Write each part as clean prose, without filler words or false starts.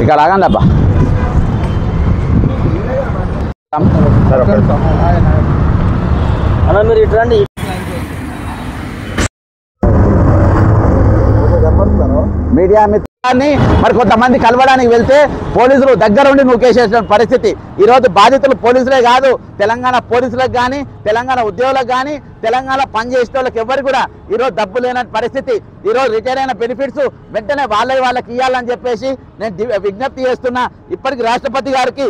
ఇక్కడ ఆగండి అబ్బా. అన్న మీరు ఇట్లాంటి మీడియా మిత్రాన్ని మరి కొంతమంది కలవడానికి వెళ్తే పోలీసులు దగ్గర ఉండి నూకేసేసిన పరిస్థితి. ఈరోజు బాధితులు పోలీసులే కాదు, తెలంగాణ పోలీసులకు కానీ, తెలంగాణ ఉద్యోగులకు కానీ, తెలంగాణ పనిచేసే వాళ్ళకి ఎవరు కూడా ఈరోజు డబ్బు లేని పరిస్థితి. ఈరోజు రిటైర్ అయిన బెనిఫిట్స్ వెంటనే వాళ్ళకి ఇవ్వాలని చెప్పేసి నేను విజ్ఞప్తి చేస్తున్నా. ఇప్పటికి రాష్ట్రపతి గారికి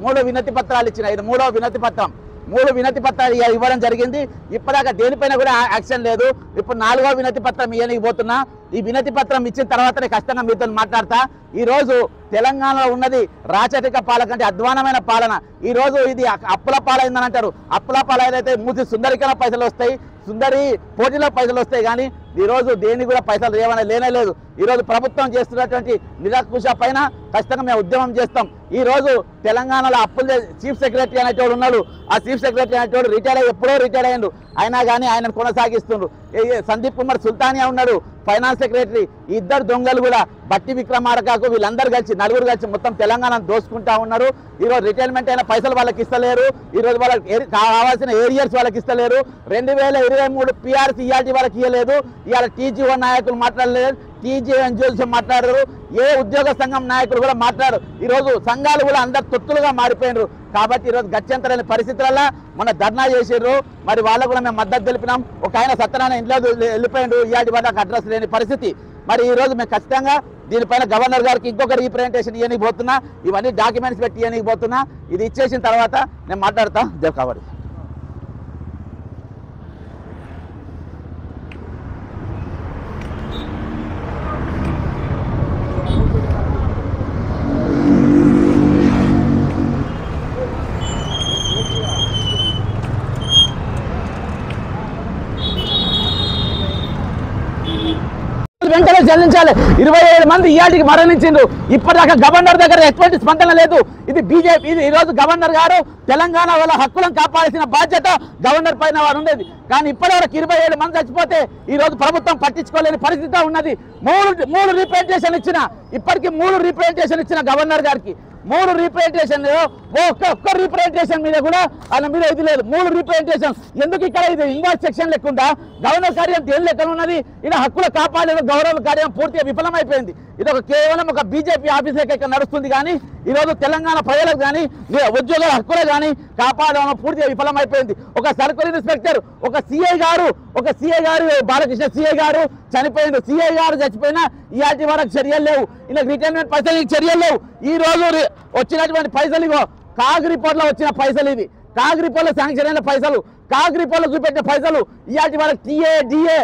మూడు వినతి పత్రాలు ఇచ్చిన, ఇది మూడో వినతి పత్రం. 3 వినతి పత్రాలు ఇవ్వడం జరిగింది. ఇప్పటిదాకా దేనిపైన కూడా యాక్షన్ లేదు. ఇప్పుడు 4వ వినతి పత్రం ఇవ్వడానికి పోతున్నా. ఈ వినతి పత్రం ఇచ్చిన తర్వాతనే ఖచ్చితంగా మీతో మాట్లాడతా. ఈరోజు తెలంగాణలో ఉన్నది రాచరిక పాలన కంటే అధ్వానమైన పాలన. ఈరోజు ఇది అప్పుల పాలైందని అంటారు. అప్పుల పాలైతే మూసి సుందరికల పైసలు వస్తాయి, సుందరి పోటీలో పైసలు వస్తాయి, కానీ ఈరోజు దేని కూడా పైసలు లేనే లేదు. ఈరోజు ప్రభుత్వం చేస్తున్నటువంటి నిరకుశ పైన ఖచ్చితంగా మేము ఉద్యమం చేస్తాం. ఈరోజు తెలంగాణలో అప్పులు చీఫ్ సెక్రటరీ అనేటోడు ఉన్నాడు. ఆ చీఫ్ సెక్రటరీ అనేటోడు ఎప్పుడో రిటైర్ అయ్యిండు. అయినా కానీ ఆయన కొనసాగిస్తుండ్రు. సందీప్ కుమార్ సుల్తానియా ఉన్నాడు ఫైనాన్స్ సెక్రటరీ. ఇద్దరు దొంగలు కూడా బట్టి విక్రమార్కకు వీళ్ళందరూ కలిసి నలుగురు కలిసి మొత్తం తెలంగాణను దోసుకుంటా ఉన్నారు. ఈరోజు రిటైర్మెంట్ అయిన పైసలు వాళ్ళకి ఇస్తలేరు. ఈరోజు వాళ్ళకి కావాల్సిన ఏరియర్స్ వాళ్ళకి ఇస్తలేరు. 2023 PRC ఇయాల్టి వాళ్ళకి ఇవ్వలేదు. ఇవాళ TGO నాయకులు మాట్లాడలేదు, TGO NGOs మాట్లాడరు, ఏ ఉద్యోగ సంఘం నాయకులు కూడా మాట్లాడరు. ఈరోజు సంఘాలు కూడా అందరు తొత్తులుగా మారిపోయినారు. కాబట్టి ఈరోజు గత్యంతరైన పరిస్థితులలో మన ధర్నా చేసిర్రు. మరి వాళ్ళకు కూడా మేము మద్దతు తెలిపినాం. ఒక ఆయన సత్యనారాయణ ఇంట్లో వెళ్ళిపోయిండు, ఇయాటి వాళ్ళకి అడ్రస్ లేని పరిస్థితి. మరి ఈరోజు మేము ఖచ్చితంగా దీనిపైన గవర్నర్ గారికి ఇంకొక రీప్రజెంటేషన్ ఇవ్వడానికి పోతున్నా. ఇవన్నీ డాక్యుమెంట్స్ పెట్టి ఇవ్వడానికి పోతున్నా. ఇది ఇచ్చేసిన తర్వాత నేను మాట్లాడతా. కాబట్టి వెంటనే చెల్లించాలి. 27 మంది ఇయాటికి మరణించిండ్రు. ఇప్పటిదాకా గవర్నర్ దగ్గర ఎటువంటి స్పందన లేదు. ఇది బీజేపీ. ఈరోజు గవర్నర్ గారు తెలంగాణ వాళ్ళ హక్కులను కాపాడాల్సిన బాధ్యత గవర్నర్ పైన వారు ఉండేది. కానీ ఇప్పటివరకు 27 మంది చచ్చిపోతే ఈరోజు ప్రభుత్వం పట్టించుకోలేని పరిస్థితి ఉన్నది. మూడు రీప్రజెంటేషన్ ఇచ్చిన, ఇప్పటికీ 3 రీప్రజెంటేషన్ ఇచ్చిన గవర్నర్ గారికి. 3 రీప్రజెంటేషన్ ఒక్క రీప్రజెంటేషన్ మీద కూడా ఆయన మీద ఇది లేదు. 3 రీప్రజెంటేషన్ ఎందుకు? ఇక్కడ ఇది ఇన్వాయిస్ సెక్షన్ లెక్కుండా గవర్నర్ కార్యం దేని లెక్కన ఉన్నది? ఇక్కడ హక్కుల కాపాడే గౌరవ కార్యం పూర్తిగా విఫలమైపోయింది. ఇది కేవలం ఒక బీజేపీ ఆఫీస్ లెక్క ఇక్కడ నడుస్తుంది. కానీ ఈరోజు తెలంగాణ ప్రజలకు కానీ ఉద్యోగుల హక్కులు కానీ కాపాడడం పూర్తిగా విఫలమైపోయింది. ఒక సర్కిల్ ఇన్స్పెక్టర్, ఒక సిఐ గారు బాలకృష్ణ సిఐ గారు చనిపోయింది. సిఐ గారు చచ్చిపోయినా ఇలాంటి వరకు చర్యలు లేవు. ఇలా రిటైర్మెంట్ పైసలు చర్యలు లేవు. ఈ రోజు వచ్చినటువంటి పైసలు ఇగో కాగ్ రిపోర్ట్లో వచ్చిన పైసలు, ఇది కాగ్ రిపోర్ట్లో శాంక్షన్ అయిన పైసలు, కాగ్ రిపోర్ట్లో చూపెట్టిన పైసలు. ఇలాంటి వరకు TA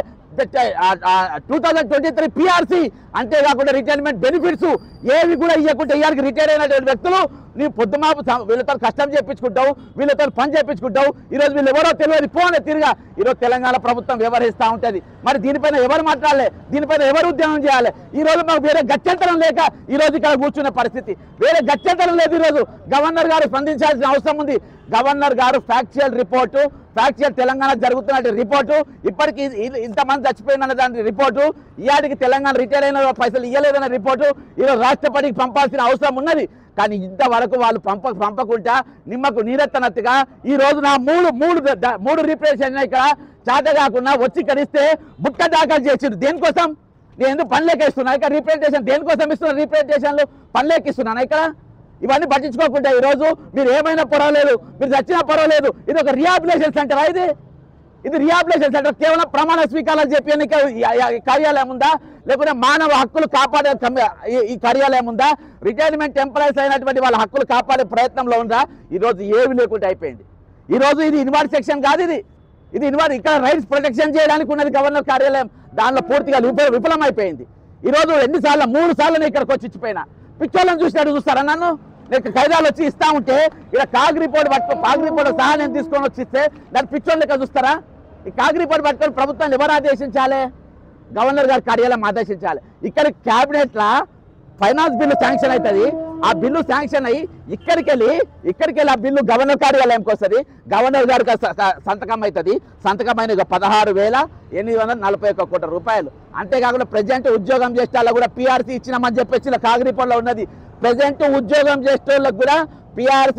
2023 PRC అంతేకాకుండా రిటైర్మెంట్ బెనిఫిట్స్ ఏవి కూడా ఇవ్వకుండా ఇవాళకి రిటైర్ అయినటువంటి వ్యక్తులు నీ పొద్దుమాపు వీళ్ళతో కష్టం చేయించుకుంటావు, వీళ్ళతో పని చేయించుకుంటావు. ఈరోజు వీళ్ళు ఎవరో తెలియదు పోనే తిరిగా ఈరోజు తెలంగాణ ప్రభుత్వం వ్యవహరిస్తూ ఉంటుంది. మరి దీనిపైన ఎవరు మాట్లాడలే, దీనిపైన ఎవరు ఉద్యమం చేయాలి? ఈరోజు మాకు వేరే గత్యంతరం లేక ఈరోజు ఇక్కడ కూర్చునే పరిస్థితి, వేరే గత్యంతరం లేదు. ఈరోజు గవర్నర్ గారు స్పందించాల్సిన అవసరం ఉంది. గవర్నర్ గారు ఫ్యాక్చువల్ తెలంగాణ జరుగుతున్న రిపోర్టు, ఇప్పటికీ ఇంతమంది చచ్చిపోయిన దాని రిపోర్టు, ఇయాటికి తెలంగాణ రిటైర్ అయిన పైసలు ఇవ్వలేదన్న రిపోర్టు ఈరోజు రాష్ట్రపతికి పంపాల్సిన అవసరం ఉన్నది. కానీ ఇంతవరకు వాళ్ళు పంపకుండా నిమ్మకు నీరెత్తనట్టుగా ఈ రోజు నా మూడు రీప్రజెంటేషన్ ఇక్కడ చేత కాకుండా వచ్చి కడిస్తే బుట్ట దాఖలు చేసిండు. దేనికోసం? నేను ఎందుకు పనులేక ఇస్తున్నా? ఇక్కడ రీప్రజెంటేషన్ దేనికోసం ఇస్తున్నా? రీప్రజెంటేషన్లు పనులేక ఇస్తున్నాను ఇక్కడ. ఇవన్నీ పట్టించుకోకుండా ఈరోజు మీరు ఏమైనా పర్వాలేదు, మీరు చచ్చినా పర్వాలేదు, ఇది ఒక రిహాబిలిటేషన్ సెంటరా? ఇది రిహాబిలిటేషన్ సెంటర్ కేవలం ప్రమాణ స్వీకారాలు చెప్పి కార్యాలయం ఉందా? లేకుంటే మానవ హక్కులు కాపాడే ఈ కార్యాలయం ఉందా? రిటైర్మెంట్ ఎంప్లాయీస్ అయినటువంటి వాళ్ళ హక్కులు కాపాడే ప్రయత్నంలో ఉందా? ఈరోజు ఏమి లేకుండా అయిపోయింది. ఈరోజు ఇది ఇన్వార్డ్ సెక్షన్ కాదు, ఇది ఇన్వార్డ్ ఇక్కడ రైట్స్ ప్రొటెక్షన్ చేయడానికి ఉన్నది గవర్నర్ కార్యాలయం, దానిలో పూర్తిగా విఫలమైపోయింది. ఈరోజు 3 సార్లు నేను ఇక్కడికి వచ్చి ఇచ్చిపోయినా. పిక్చర్లను చూస్తారా నన్ను? నేను ఖైదాలు వచ్చి ఇస్తా ఉంటే ఇక్కడ కాగ్ రిపోర్ట్ సహా నేను తీసుకొని వచ్చి ఇస్తే దాని పిక్చర్ లెక్క చూస్తారా? ఈ కాగ్ రిపోర్ట్ పట్టుకొని ప్రభుత్వాన్ని ఎవరు ఆదేశించాలి? గవర్నర్ గారి కార్యాలయం ఆదేశించాలి. ఇక్కడ క్యాబినెట్లో ఫైనాన్స్ బిల్లు శాంక్షన్ అవుతుంది. ఆ బిల్లు శాంక్షన్ అయ్యి ఇక్కడికి వెళ్ళి ఆ బిల్లు గవర్నర్ కార్యాలయంకి వస్తుంది. గవర్నర్ గారికి సంతకం అవుతుంది. సంతకమైన 16,841 కోట్ల రూపాయలు. అంతేకాకుండా ప్రజెంట్ ఉద్యోగం చేసే వాళ్ళకు కూడా PRC ఇచ్చినామని చెప్పేసి కాగిరిపొడిలో ఉన్నది. ప్రజెంట్ ఉద్యోగం చేసే వాళ్ళకు కూడా PRC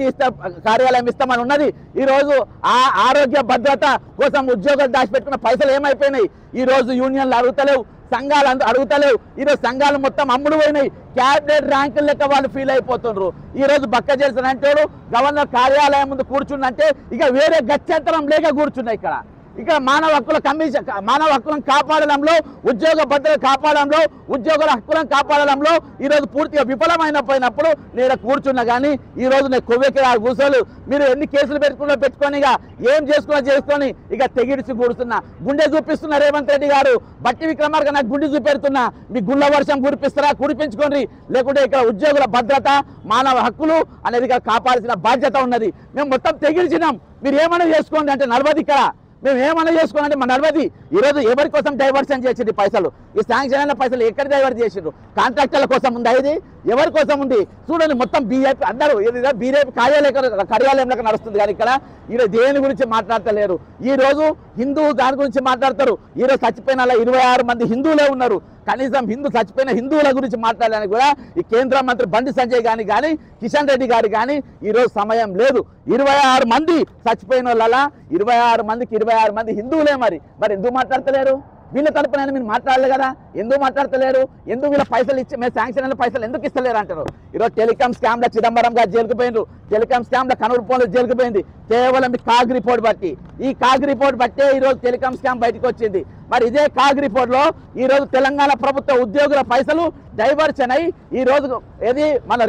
కార్యాలయం ఇస్తామని ఉన్నది. ఈరోజు ఆ ఆరోగ్య భద్రత కోసం ఉద్యోగాలు దాచిపెట్టుకున్న పైసలు ఏమైపోయినాయి? ఈరోజు యూనియన్లు అడుగుతలేవు, సంఘాలు అడుగుతలేవు. ఈరోజు సంఘాలు మొత్తం అమ్ముడు పోయినాయి. క్యాబినెట్ ర్యాంకులు లెక్క వాళ్ళు ఫీల్ అయిపోతున్నారు. ఈరోజు బక్క చేసిన అంటే గవర్నర్ కార్యాలయం ముందు కూర్చుందంటే ఇక వేరే గత్యంతరం లేక కూర్చున్నాయి. ఇక్కడ మానవ హక్కులను కాపాడడంలో, ఉద్యోగ భద్రత కాపాడడంలో, ఉద్యోగుల హక్కులను కాపాడడంలో ఈరోజు పూర్తిగా విఫలమైనప్పుడు నేను కూర్చున్నా. కానీ ఈరోజు నేను కొవ్వెక్కి కూర్చోలు. మీరు ఎన్ని కేసులు పెట్టుకొని ఇక ఏం చేసుకొని ఇక తెగిడిచి కూర్చున్నా. గుండె చూపిస్తున్నా రేవంత్ రెడ్డి గారు. బట్టి విక్రమార్క నాకు గుండె చూపెడుతున్నా. మీ గుండె వర్షం కురిపించుకోండి. లేకుంటే ఇక్కడ ఉద్యోగుల భద్రత, మానవ హక్కులు అనేది కాపాడాల్సిన బాధ్యత ఉన్నది. మేము మొత్తం తెగిడిచినాం. మీరు ఏమైనా చేసుకోండి అంటే నడవది. ఇక్కడ మేము ఏమన్నా చేసుకోవాలంటే మన నడవది. ఈరోజు ఎవరి కోసం డైవర్షన్ చేసింది పైసలు? ఈ శాంక్షన్ అయిన పైసలు ఎక్కడ డైవర్ట్ చేసిండ్రు? కాంట్రాక్టర్ల కోసం ఉందా? ఇది ఎవరి కోసం ఉంది? చూడండి, మొత్తం బీజేపీ అందరూ బీజేపీ కార్యాలయంలో నడుస్తుంది. కానీ ఇక్కడ ఈరోజు దేని గురించి మాట్లాడతలేరు. ఈరోజు హిందూ దాని గురించి మాట్లాడతారు. ఈరోజు చచ్చిపోయిన 26 మంది హిందువులే ఉన్నారు. కనీసం చచ్చిపోయిన హిందువుల గురించి మాట్లాడడానికి కూడా ఈ కేంద్ర మంత్రి బండి సంజయ్ కానీ కిషన్ రెడ్డి గారు కానీ ఈరోజు సమయం లేదు. 26 మంది చచ్చిపోయిన వాళ్ళ 26 మందికి 26 మంది హిందువులే. మరి ఎందుకు మాట్లాడతలేరు? వీళ్ళ తరపున మీరు మాట్లాడలే కదా, ఎందుకు మాట్లాడతలేరు? ఎందుకు వీళ్ళ పైసలు ఇచ్చి మేము శాంక్షన్ అయిన పైసలు ఎందుకు ఇస్తలేరు అంటారు? ఈరోజు టెలికాం స్కామ్లో చిదంబరం గారు జైలుకు పోయినరు. టెలికాం స్కామ్లో కనూరు పోలీసు జైలుకు పోయింది. కేవలం ఈ కాగ్ రిపోర్ట్ బట్టి. ఈ కాగ్ రిపోర్ట్ బట్టే ఈరోజు టెలికాం స్కామ్ బయటకు వచ్చింది. మరి ఇదే కాగ్ రిపోర్ట్లో ఈరోజు తెలంగాణ ప్రభుత్వ ఉద్యోగుల పైసలు డైవర్షన్ అయ్యి ఈరోజు ఏది మన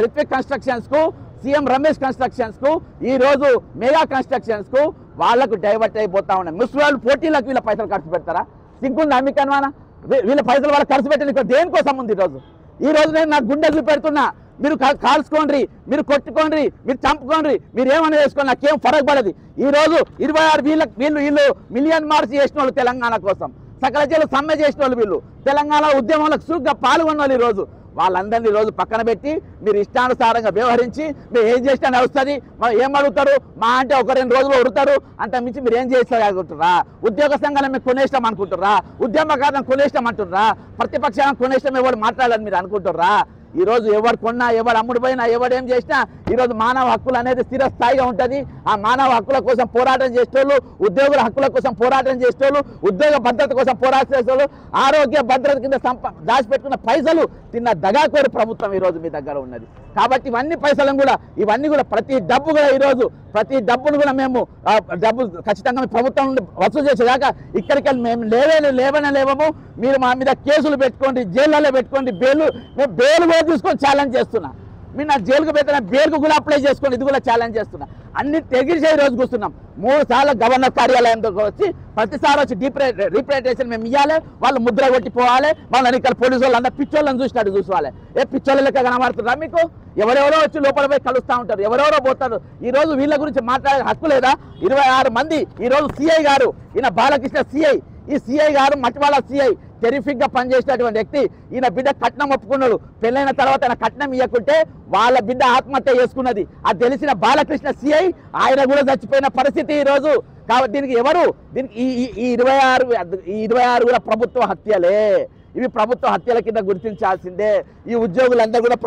రిత్విక్ కన్స్ట్రక్షన్స్ కు, సీఎం రమేష్ కన్స్ట్రక్షన్స్ కు, ఈరోజు మెగా కన్స్ట్రక్షన్స్ కు వాళ్లకు డైవర్ట్ అయిపోతా ఉన్నాయి. ముస్లింలు పోటీలకు వీళ్ళ పైసలు ఖర్చు పెడతారా? సిగ్గుంది అమ్మికన్వానా? వీళ్ళ పైసలు వాళ్ళకి ఖర్చు పెట్టిన దేనికోసం ఉంది? ఈరోజు నేను నా గుండె చూపెడుతున్నా. మీరు కాల్చుకోండి, మీరు కొట్టుకోండి, మీరు చంపుకోండి, మీరు ఏమైనా చేసుకోండి, నాకేం ఫరక్ పడదు. ఈరోజు 26 వీళ్ళు మిలియన్ మార్చ్ చేసిన వాళ్ళు తెలంగాణ కోసం, సకల జైలు సమ్మె చేసిన వాళ్ళు, వీళ్ళు తెలంగాణ ఉద్యమంలో చురుగ్గా పాల్గొన్న వాళ్ళు ఈరోజు వాళ్ళందరినీ రోజు పక్కన పెట్టి మీరు ఇష్టానుసారంగా వ్యవహరించి మీరు ఏం చేసినా వస్తుంది. మనం ఏం అడుగుతారు? మా అంటే 1-2 రోజులు అడుగుతారు. అంత మించి మీరు ఏం చేస్తారు అనుకుంటుర్రా? ఉద్యోగ సంఘాలను మేము కొనేస్తాం అనుకుంటుర్రా? ఉద్యమకాలను కొనేస్తాం అంటుర్రా? ప్రతిపక్షాలను కొనేస్తాం ఎవరు మాట్లాడాలని మీరు అనుకుంటుర్రా? ఈరోజు ఎవరు కొన్నా, ఎవరు అమ్ముడు పోయినా, ఎవడేం చేసినా ఈరోజు మానవ హక్కులు అనేది స్థిరస్థాయిగా ఉంటుంది. ఆ మానవ హక్కుల కోసం పోరాటం చేసేటోళ్ళు, ఉద్యోగుల హక్కుల కోసం పోరాటం చేసేటోళ్ళు, ఉద్యోగ భద్రత కోసం పోరాటం చేసేటోళ్ళు, ఆరోగ్య భద్రత కింద దాచిపెట్టుకున్న పైసలు తిన్న దగాకోరు ప్రభుత్వం ఈరోజు మీ దగ్గర ఉన్నది. కాబట్టి ఇవన్నీ కూడా ప్రతి డబ్బును కూడా మేము డబ్బులు ఖచ్చితంగా ప్రభుత్వం నుండి వసూలు చేసేదాకా ఇక్కడికి మేము లేవము. మీరు మా మీద కేసులు పెట్టుకోండి, జైళ్ళలో పెట్టుకోండి, మేము బెయిల్ కూడా తీసుకొని ఛాలెంజ్ చేస్తున్నా. మీరు నా జైలుకు పెట్టిన బెయిల్కు కూడా అప్లై చేసుకోండి, ఇది కూడా ఛాలెంజ్ చేస్తున్నా. అన్ని తెగిరిచే రోజు కూర్చున్నాం. 3 సార్లు గవర్నర్ కార్యాలయంతో వచ్చి ప్రతిసారి వచ్చి రీప్రజెంటేషన్ మేము ఇవ్వాలి. వాళ్ళు ముద్ర కొట్టిపోవాలి. వాళ్ళని ఇక్కడ పోలీసు వాళ్ళు అందరూ పిచ్చోళ్ళని చూసినట్టు చూసుకోవాలి. పిచ్చోళ్ళ లెక్క కనబడుతున్నా మీకు? ఎవరెవరో వచ్చి లోపల పోయి కలుస్తూ ఉంటారు, ఎవరెవరో పోతారు. ఈరోజు వీళ్ళ గురించి మాట్లాడే హక్కు లేదా? 26 మంది ఈరోజు సిఐ గారు, ఈయన బాలకృష్ణ సిఐ, ఈ సిఐ గారు మట్టివాళ్ళ సిఐ టెరిఫిక్ గా పనిచేసేటువంటి వ్యక్తి. ఈయన బిడ్డ కట్నం ఒప్పుకున్నాడు. పెళ్ళైన తర్వాత ఆయన కట్నం ఇవ్వకుంటే వాళ్ళ బిడ్డ ఆత్మహత్య చేసుకున్నది. అది తెలిసిన బాలకృష్ణ సిఐ ఆయన కూడా చచ్చిపోయిన పరిస్థితి ఈరోజు. కాబట్టి దీనికి ఈ 26 కూడా ప్రభుత్వ హత్యలే. ఇవి ప్రభుత్వ హత్యల కింద గుర్తించాల్సిందే. ఈ ఉద్యోగులందరూ కూడా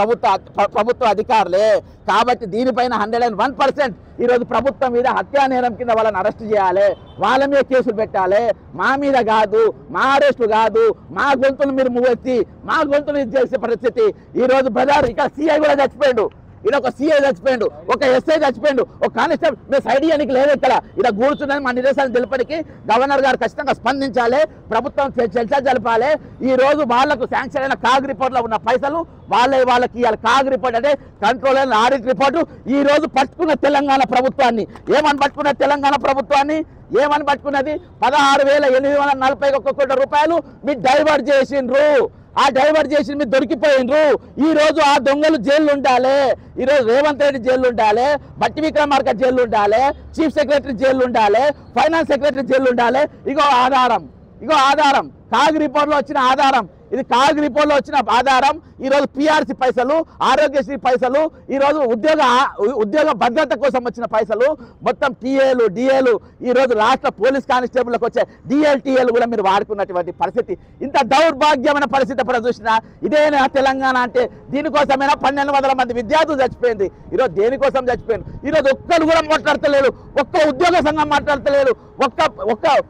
ప్రభుత్వ అధికారులే. కాబట్టి దీనిపైన 101% ఈరోజు ప్రభుత్వం మీద హత్యా నేరం కింద వాళ్ళని అరెస్ట్ చేయాలి. వాళ్ళ మీద కేసులు పెట్టాలి. మా మీద కాదు, మా అరెస్టు కాదు, మా గొంతులు మీరు మూవెత్తి మా గొంతులు ఇది చేసే పరిస్థితి ఈరోజు. బ్రదర్, ఇక్కడ సిఐ కూడా చచ్చిపోయాడు. ఇలా ఒక సిఐ చచ్చిపోయాడు, ఒక ఎస్ఐ చచ్చిపోయాడు, ఒక కానిస్టేబుల్. మేము సైడ్ ఇవ్వడానికి లేదు. ఇక్కడ ఇలా కూర్చున్నది మా నిరసన తెలుపడానికి గవర్నర్ గారు ఖచ్చితంగా స్పందించాలి. ప్రభుత్వం చర్చ జరపాలి. ఈ రోజు వాళ్లకు శాంక్షన్ అయిన కాగ్ రిపోర్ట్ లో ఉన్న పైసలు వాళ్ళకి ఇవాళ కాగ్ రిపోర్ట్ అంటే కంట్రోల్ అయిన ఆడిట్ రిపోర్టు ఈ రోజు పట్టుకున్న తెలంగాణ ప్రభుత్వాన్ని ఏమని పట్టుకున్నది? 16,841 కోట్ల రూపాయలు మీరు డైవర్ట్ చేసిండ్రు. ఆ డైవర్ట్ చేసి మీరు దొరికిపోయిండ్రు. ఈ రోజు ఆ దొంగలు జైలు ఉండాలి. ఈరోజు రేవంత్ రెడ్డి జైలు ఉండాలి, బట్టి విక్రమార్క జైలు ఉండాలి, చీఫ్ సెక్రటరీ జైలు ఉండాలి, ఫైనాన్స్ సెక్రటరీ జైలు ఉండాలి. ఇగో ఆధారం కాగ్ రిపోర్ట్లో వచ్చిన ఆధారం, ఇది కాగ్ రిపోర్ట్లో వచ్చిన ఆధారం. ఈరోజు పిఆర్సి పైసలు, ఆరోగ్యశ్రీ పైసలు, ఈరోజు ఉద్యోగ భద్రత కోసం వచ్చిన పైసలు, మొత్తం టీఏలు డిఏలు, ఈరోజు రాష్ట్ర పోలీస్ కానిస్టేబుల్కి వచ్చే డిఎల్టీఏలు కూడా మీరు వాడుకున్నటువంటి పరిస్థితి. ఇంత దౌర్భాగ్యమైన పరిస్థితి ఎప్పుడు చూసినా ఇదేనా తెలంగాణ అంటే? దీనికోసమైనా 1200 మంది విద్యార్థులు చచ్చిపోయింది. ఈరోజు దేనికోసం చచ్చిపోయింది? ఈరోజు ఒక్కరు కూడా మాట్లాడతలేరు, ఒక్క ఉద్యోగ సంఘం మాట్లాడతలేరు,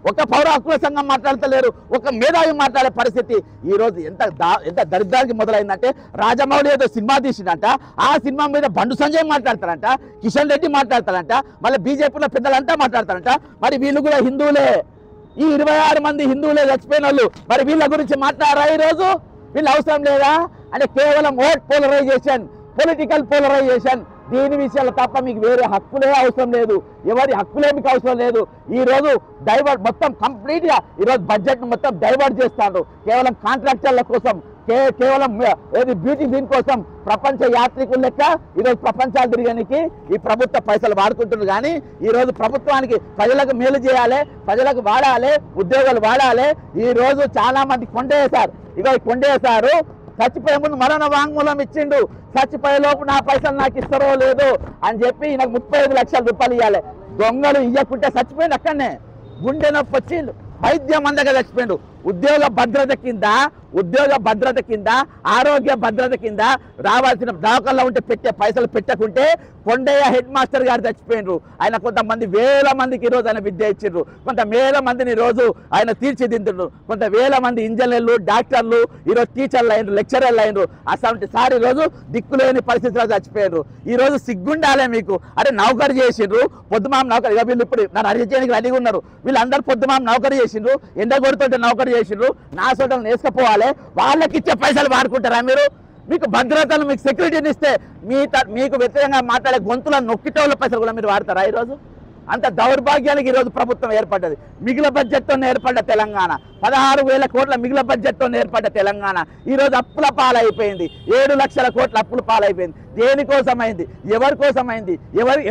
ఒక్క పౌర హక్కుల సంఘం మాట్లాడతలేరు, ఒక్క మేధావి మాట్లాడే పరిస్థితి. ఈరోజు ఎంత దరిద్రానికి మొదలైందంటే, రాజమౌళి ఏదో సినిమా తీసిందంట, ఆ సినిమా మీద బండు సంజయ్ మాట్లాడతారంట, కిషన్ రెడ్డి మాట్లాడతారంట, మళ్ళీ బీజేపీలో పెద్దలంతా మాట్లాడతారంట. మరి వీళ్ళు కూడా హిందువులే, ఈ 26 మంది హిందువులే చచ్చిపోయిన వాళ్ళు. మరి వీళ్ళ గురించి మాట్లాడారా ఈరోజు? వీళ్ళు అవసరం లేదా అంటే కేవలం ఓట్ పోలరైజేషన్, పొలిటికల్ పోలరైజేషన్, దీని విషయాలు తప్ప మీకు వేరే హక్కులే అవసరం లేదు, ఎవరి హక్కులే మీకు అవసరం లేదు. ఈరోజు డైవర్ట్ మొత్తం కంప్లీట్గా ఈరోజు బడ్జెట్ను మొత్తం డైవర్ట్ చేస్తాడు కేవలం కాంట్రాక్టర్ల కోసం, కేవలం ఏది బ్యూటీ దీని కోసం. ప్రపంచ యాత్రికుల లెక్క ఈరోజు ప్రపంచాలు తిరగడానికి ఈ ప్రభుత్వ పైసలు వాడుకుంటున్నారు. కానీ ఈరోజు ప్రభుత్వానికి ప్రజలకు మేలు చేయాలి, ప్రజలకు వాడాలి, ఉద్యోగాలు వాడాలి. ఈరోజు చాలా మంది కొండేశారు. ఇక కొండేశారు, చచ్చిపోయే ముందు మరణ వాంగ్మూలం ఇచ్చిండు, చచ్చిపోయే లోపు నా పైసలు నాకు ఇస్తారో లేదో అని చెప్పి నాకు 35 లక్షల రూపాయలు ఇవ్వాలి. దొంగలు ఇవ్వకుంటే చచ్చిపోయింది అక్కడనే, గుండె నొప్పి వచ్చిండు, వైద్యం అందగా చచ్చిపోయిండు. ఉద్యోగ భద్రత కింద ఆరోగ్య భద్రత కింద రావాల్సిన దాఖల్లో ఉంటే పెట్టే పైసలు పెట్టకుంటే కొండయ్య హెడ్ మాస్టర్ గారు చచ్చిపోయినరు. ఆయన కొంతమంది వేల మందికి ఈరోజు ఆయన విద్య ఇచ్చిండ్రు, కొంత వేల మందిని ఈరోజు ఆయన తీర్చిదిద్దుండ్రు, కొంత వేల మంది ఇంజనీర్లు, డాక్టర్లు ఈరోజు టీచర్లు అయినరు, లెక్చరర్లు అయినరు. అసలు సార్ ఈరోజు దిక్కులేని పరిస్థితిలో చచ్చిపోయారు. ఈరోజు సిగ్గుండాలే మీకు. అరే నౌకరు చేసిండ్రు, పొద్దుమాం నౌకరు, ఇక వీళ్ళు ఇప్పుడు నన్ను అరెస్ట్ చేయడానికి రెడీగా ఉన్నారు. వీళ్ళందరూ పొద్దుమాం నౌకరు చేసిండ్రు, ఎండ కొడుతుంటే నౌకరు చేసిండ్రు, నా సోటలు నేసుకపోవాలి. వాళ్ళకి ఇచ్చే పైసలు వాడుకుంటారా మీరు? మీకు భద్రతను, మీకు సెక్యూరిటీని ఇస్తే మీకు వ్యతిరేకంగా మాట్లాడే గొంతులను నొక్కిటోళ్ళ పైసలు కూడా మీరు వాడతారా? ఈరోజు అంత దౌర్భాగ్యానికి ఈరోజు ప్రభుత్వం ఏర్పడ్డది. మిగిలిన బడ్జెట్తో ఏర్పడ్డ తెలంగాణ, 16,000 కోట్ల మిగిలిన బడ్జెట్తో ఏర్పడ్డ తెలంగాణ ఈరోజు అప్పుల పాలైపోయింది. 7 లక్షల కోట్ల అప్పుల పాలైపోయింది. దేనికోసమైంది? ఎవరి కోసమైంది?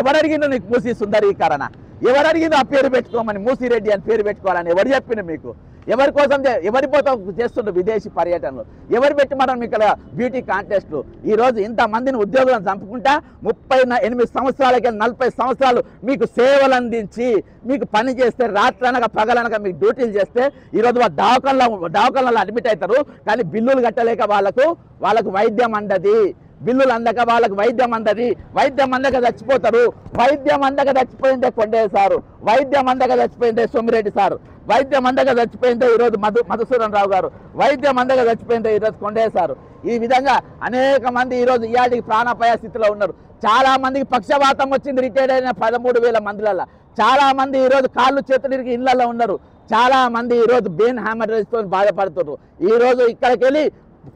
ఎవరు అడిగిందో నీకు మూసీ సుందరీకరణ? ఎవరు అడిగిందో ఆ పేరు పెట్టుకోమని, మూసిరెడ్డి అని పేరు పెట్టుకోవాలని ఎవరు చెప్పిన మీకు? ఎవరి కోసం ఎవరిపోతా చేస్తుండ్రు విదేశీ పర్యటనలు? ఎవరు పెట్టి మనం ఇక్కడ బ్యూటీ కాంటెస్ట్లు? ఈరోజు ఇంతమందిని ఉద్యోగులను చంపుకుంటా 38 సంవత్సరాలకి 40 సంవత్సరాలు మీకు సేవలు అందించి మీకు పని చేస్తే, రాత్రనక పగలనక మీకు డ్యూటీలు చేస్తే ఈరోజు దవాఖానలో అడ్మిట్ అవుతారు. కానీ బిల్లులు కట్టలేక వాళ్ళకు వైద్యం అందది, బిల్లులు అందక వాళ్ళకు వైద్యం అందది, వైద్యం అందక చచ్చిపోతారు. వైద్యం అందక చచ్చిపోయిందే కొండయ్య సారు, వైద్యం అందక చచ్చిపోయిందే సోమిరెడ్డి సారు, వైద్యం అందక చచ్చిపోయిందే ఈరోజు మధుసూదన్ రావు గారు, వైద్యం అందక చచ్చిపోయిందే ఈరోజు కొండయ్య సారు. ఈ విధంగా అనేక మంది ఈరోజు ఇయాటికి ప్రాణాపాయ స్థితిలో ఉన్నారు. చాలా మందికి పక్షవాతం వచ్చింది రిటైర్డ్ అయిన 13,000 మందిలలో. చాలా మంది ఈరోజు కాళ్ళు చేతులు ఇరిగి ఇళ్లలో ఉన్నారు. చాలా మంది ఈరోజు బెయిన్ హ్యామరేజ్తో బాధపడుతున్నారు. ఈరోజు ఇక్కడికి వెళ్ళి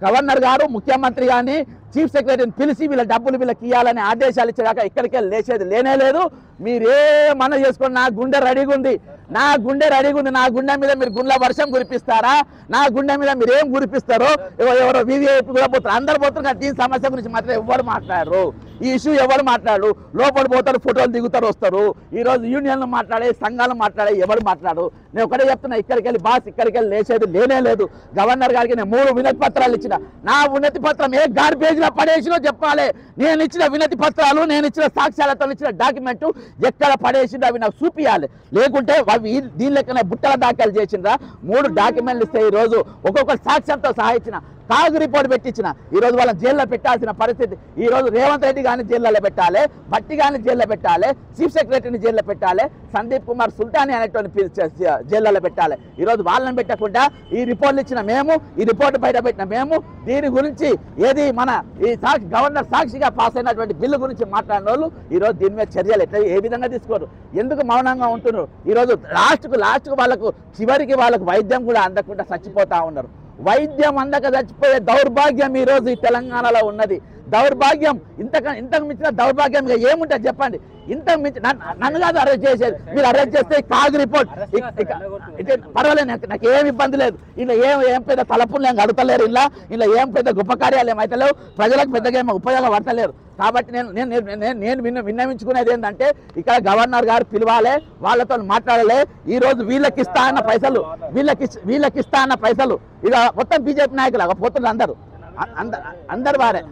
గవర్నర్ గారు, ముఖ్యమంత్రి కానీ, చీఫ్ సెక్రటరీని పిలిచి వీళ్ళ డబ్బులు వీళ్ళకి ఇవ్వాలని ఆదేశాలు ఇచ్చేదాకా ఇక్కడికి లేచేది లేనే లేదు. మీరేమన్నా చేసుకొని నా గుండె రెడీగా ఉంది, నా గుండె మీద మీరు గుండె వర్షం కురిపిస్తారా? నా గుండె మీద మీరు ఏం కురిపిస్తారో? ఎవరో వీవీఐపీ కూడా పోతారు, అందరు పోతారు. కానీ దీని సమస్య గురించి మాత్రం ఎవరు మాట్లాడరు, ఈ ఇష్యూ ఎవరు మాట్లాడు? లోపల పోతారు, ఫోటోలు దిగుతారు, వస్తారు. ఈరోజు యూనియన్లు మాట్లాడే, సంఘాలు మాట్లాడే ఎవరు మాట్లాడు? నేను ఒకటే చెప్తున్నా, ఇక్కడికి వెళ్ళి ఇక్కడికి వెళ్ళి లేచేది లేనే లేదు. గవర్నర్ గారికి నేను 3 వినతి పత్రాలు ఇచ్చిన. నా వినతి పత్రం ఏ గార్బేజ్లో పడేసినో చెప్పాలి. నేను ఇచ్చిన వినతి పత్రాలు, నేను ఇచ్చిన సాక్ష్యాలతో ఇచ్చిన డాక్యుమెంట్ ఎక్కడ పడేసిందో అవి నాకు చూపించాలి. లేకుంటే అవి దీని లెక్కనే బుట్టల దాఖలు చేసిండ్రా. 3 డాక్యుమెంట్లు ఇస్తే ఈరోజు ఒక్కొక్క సాక్ష్యంతో సహా ఇచ్చిన, కాగు రిపోర్ట్ పెట్టించిన. ఈరోజు వాళ్ళని జైల్లో పెట్టాల్సిన పరిస్థితి. ఈరోజు రేవంత్ రెడ్డి కానీ జైల్లో పెట్టాలి, భట్టి కానీ జైల్లో పెట్టాలి, చీఫ్ సెక్రటరీని జైల్లో పెట్టాలి, సందీప్ కుమార్ సుల్తాని అనేటువంటి జైల్లో పెట్టాలి. ఈరోజు వాళ్ళని పెట్టకుండా ఈ రిపోర్ట్లు ఇచ్చిన మేము, ఈ రిపోర్ట్ బయట పెట్టిన మేము, దీని గురించి ఏది మన ఈ గవర్నర్ సాక్షిగా పాస్ అయినటువంటి బిల్లు గురించి మాట్లాడిన వాళ్ళు ఈరోజు దీని మీద చర్యలు ఏ విధంగా తీసుకోరు? ఎందుకు మౌనంగా ఉంటున్నారు? ఈరోజు లాస్ట్కు వాళ్ళకు చివరికి వాళ్ళకు వైద్యం కూడా అందకుండా చచ్చిపోతా ఉన్నారు. వైద్యం అందక చచ్చిపోయే దౌర్భాగ్యం ఈరోజు ఈ తెలంగాణలో ఉన్నది. దౌర్భాగ్యం ఇంతకు మించిన దౌర్భాగ్యం ఏముంటుంది చెప్పండి? ఇంతకు మించి నన్ను కాదు అరెస్ట్ చేసేది. మీరు అరెస్ట్ చేస్తే కాగు రిపోర్ట్ పర్వాలేదు, నాకు ఏం ఇబ్బంది లేదు. ఇలా ఏం పెద్ద తలపులు నేను అడుగుతలేరు, ఇలా ఏం పెద్ద గొప్ప కార్యాలు ఏమైతే లేవు, ప్రజలకు పెద్దగా ఏమో ఉపయోగపడతలేరు. కాబట్టి నేను విన్నవించుకునేది ఏంటంటే ఇక్కడ గవర్నర్ గారు పిలవాలి, వాళ్ళతో మాట్లాడాలి. ఈ రోజు వీళ్ళకి ఇస్తా అన్న పైసలు వీళ్ళకి ఇస్తా అన్న పైసలు ఇక మొత్తం బీజేపీ నాయకులు పోతున్నారు అందరు వారే.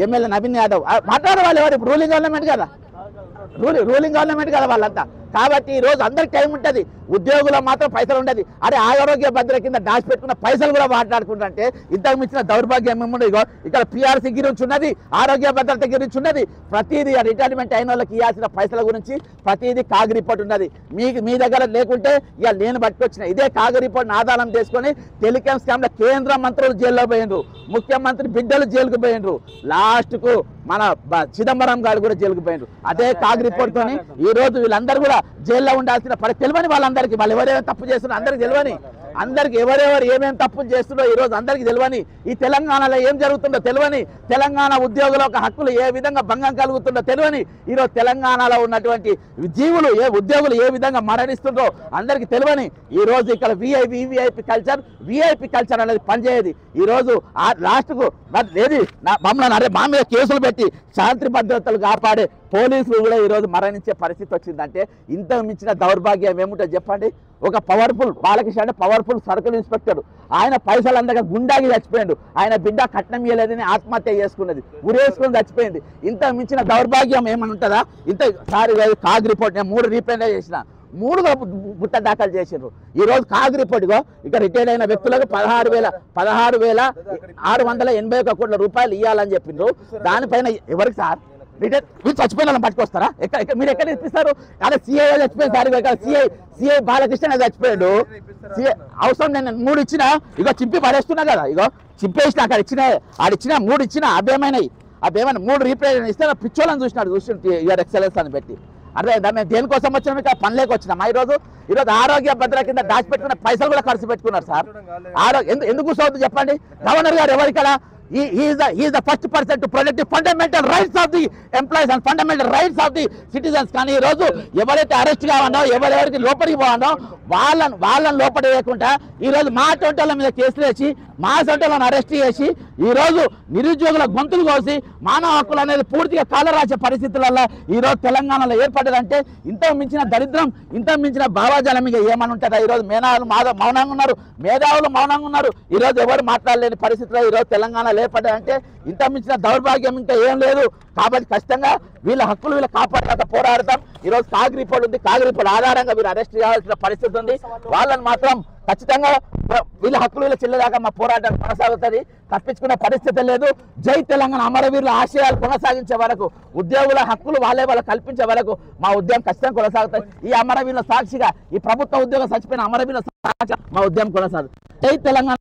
ఎమ్మెల్యే నవీన్ యాదవ్ మాట్లాడే వాళ్ళు ఎవరు? ఇప్పుడు రూలింగ్ గవర్నమెంట్ కదా వాళ్ళంతా. కాబట్టి ఈ రోజు అందరికి టైం ఉంటుంది, ఉద్యోగులు మాత్రం పైసలు ఉండదు. అరే ఆరోగ్య భద్రత కింద దాచి పెట్టుకున్న పైసలు కూడా మాట్లాడుకుంటుంటే ఇంతకు మించిన దౌర్భాగ్యం ఏముండదు. ఇగో ఇక్కడ పిఆర్సీ గురించి ఉన్నది, ఆరోగ్య భద్రత గురించి ఉన్నది, ప్రతిదీ రిటైర్మెంట్ అయిన వాళ్ళకి ఇవ్వాల్సిన పైసల గురించి ప్రతిదీ కాగ్ రిపోర్ట్ ఉన్నది. మీ దగ్గర లేకుంటే ఇక నేను పట్టుకొచ్చిన ఇదే కాగ్ రిపోర్ట్ని ఆధారం చేసుకొని టెలికాం స్కామ్లో కేంద్ర మంత్రులు జైల్లో పోయినరు, ముఖ్యమంత్రి బిడ్డలు జైలుకు పోయినరు, లాస్ట్కు మన చిదంబరం గారు కూడా జైలుకు పోయినరు. అదే కాగ్ రిపోర్ట్ తోని ఈ రోజు వీళ్ళందరూ కూడా జైల్లో ఉండాల్సిన తెలియని వాళ్ళందరికీ వాళ్ళు ఎవరెవరు తప్పు చేస్తున్నారు అందరికి తెలియని, అందరికి ఎవరెవరు ఏమేమి తప్పులు చేస్తుందో ఈ రోజు అందరికి తెలియని, ఈ తెలంగాణలో ఏం జరుగుతుందో తెలియని, తెలంగాణ ఉద్యోగుల యొక్క హక్కులు ఏ విధంగా భంగం కలుగుతుందో తెలియని, ఈరోజు తెలంగాణలో ఉన్నటువంటి జీవులు ఉద్యోగులు ఏ విధంగా మరణిస్తుందో అందరికి తెలియని, ఈ రోజు ఇక్కడ విఐపి కల్చర్ అనేది పనిచేయదు. ఈ రోజు లాస్ట్కు ఏది మమ్మల్ని అరే మా మీద కేసులు పెట్టి శాంతి భద్రతలు కాపాడే పోలీసులు కూడా ఈరోజు మరణించే పరిస్థితి వచ్చిందంటే ఇంత మించిన దౌర్భాగ్యం ఏముంటో చెప్పండి. ఒక పవర్ఫుల్ బాలకృష్ణ అంటే పవర్ఫుల్ సర్కిల్ ఇన్స్పెక్టర్, ఆయన పైసలు అందక గుండాగి చచ్చిపోయాడు, ఆయన బిడ్డ కట్నం ఇవ్వలేదని ఆత్మహత్య చేసుకున్నది, ఉరేసుకుని చచ్చిపోయింది. ఇంత మించిన దౌర్భాగ్యం ఏమని ఉంటుందా? ఇంత సారీ కాగ్ రిపోర్ట్ నేను 3 రీప్రైండ్ చేసిన, 3 గుట్ట దాఖలు చేసారు. ఈ రోజు కాగ్ రిపోర్ట్ ఇక రిటైర్ అయిన వ్యక్తులకు 16,681 కోట్ల రూపాయలు ఇవ్వాలని చెప్పిండ్రు. దానిపైన ఎవరికి సార్ మీరు చచ్చిపోయిన వాళ్ళని పట్టుకొస్తారా? మీరు ఎక్కడ ఇప్పిస్తారు? అదే సిఐ చచ్చిపోయింది సార్, ఇక్కడ సిఐ బాలకృష్ణ చచ్చిపోయాడు. అవసరం నేను 3 ఇచ్చినా ఇక చింపి పడేస్తున్నా కదా, ఇగో చింపేసిన అక్కడ ఆడిచ్చిన 3 ఇచ్చిన అభ్యమైనా 3 రీప్రైజ్ ఇస్తే పిచ్చోళ్ళని చూసి యువర్ ఎక్సలెన్స్ అని పెట్టి అదే మేము దేనికోసం వచ్చినా మీకు పనిలేక వచ్చినామా? ఈరోజు ఆరోగ్య భద్రత కింద దాచిపెట్టుకున్న పైసలు కూడా ఖర్చు పెట్టుకున్నారు సార్. ఎందుకు కూర్చోవద్దు చెప్పండి? గవర్నర్ గారు ఎవరికడ he is the first person to protect the fundamental rights of the employees and fundamental rights of the citizens. కానీ ఈ రోజు ఎవరైతే అరెస్ట్ కావాలో ఎవరెవరికి లోపలికి పోవాలో వాళ్ళని లోపలి వేయకుండా ఈ రోజు మా సొంటల మీద కేసులు వేసి మా సొంటలను అరెస్ట్ చేసి ఈ రోజు నిరుద్యోగుల గొంతులు కోసి మానవ హక్కులు అనేది పూర్తిగా కాలరాసే పరిస్థితులలో ఈ రోజు తెలంగాణలో ఏర్పడ్డదంటే ఇంత మించిన దరిద్రం, ఇంత మించిన భావాజాలం మీద ఏమని ఉంటుందా? ఈ రోజు మౌనంగా ఉన్నారు, మేధావులు మౌనంగా ఉన్నారు. ఈ రోజు ఎవరు మాట్లాడలేని పరిస్థితిలో ఈ రోజు తెలంగాణ ఏర్పడ్డాయంటే ఇంత మించిన దౌర్భాగ్యం ఇంకా ఏం లేదు. కాబట్టి ఖచ్చితంగా వీళ్ళ హక్కులు వీళ్ళు కాపాడక పోరాడతాం. ఈరోజు కాగ్ రిపోర్ట్ ఉంది, కాగ్ రిపోర్ట్ ఆధారంగా వీళ్ళు అరెస్ట్ చేయాల్సిన పరిస్థితి ఉంది. వాళ్ళని మాత్రం ఖచ్చితంగా వీళ్ళ హక్కులు వీళ్ళు చెల్లేదాకా మా పోరాటం కొనసాగుతుంది, తప్పించుకునే పరిస్థితి లేదు. జై తెలంగాణ అమరవీరుల ఆశయాలు కొనసాగించే వరకు, ఉద్యోగుల హక్కులు వాళ్ళ కల్పించే వరకు మా ఉద్యమం ఖచ్చితంగా కొనసాగుతుంది. ఈ అమరవీరుల సాక్షిగా, ఈ ప్రభుత్వ ఉద్యోగం చచ్చిపోయిన అమరవీరుల సాక్షిగా మా ఉద్యమం కొనసాగుతుంది. జై తెలంగాణ.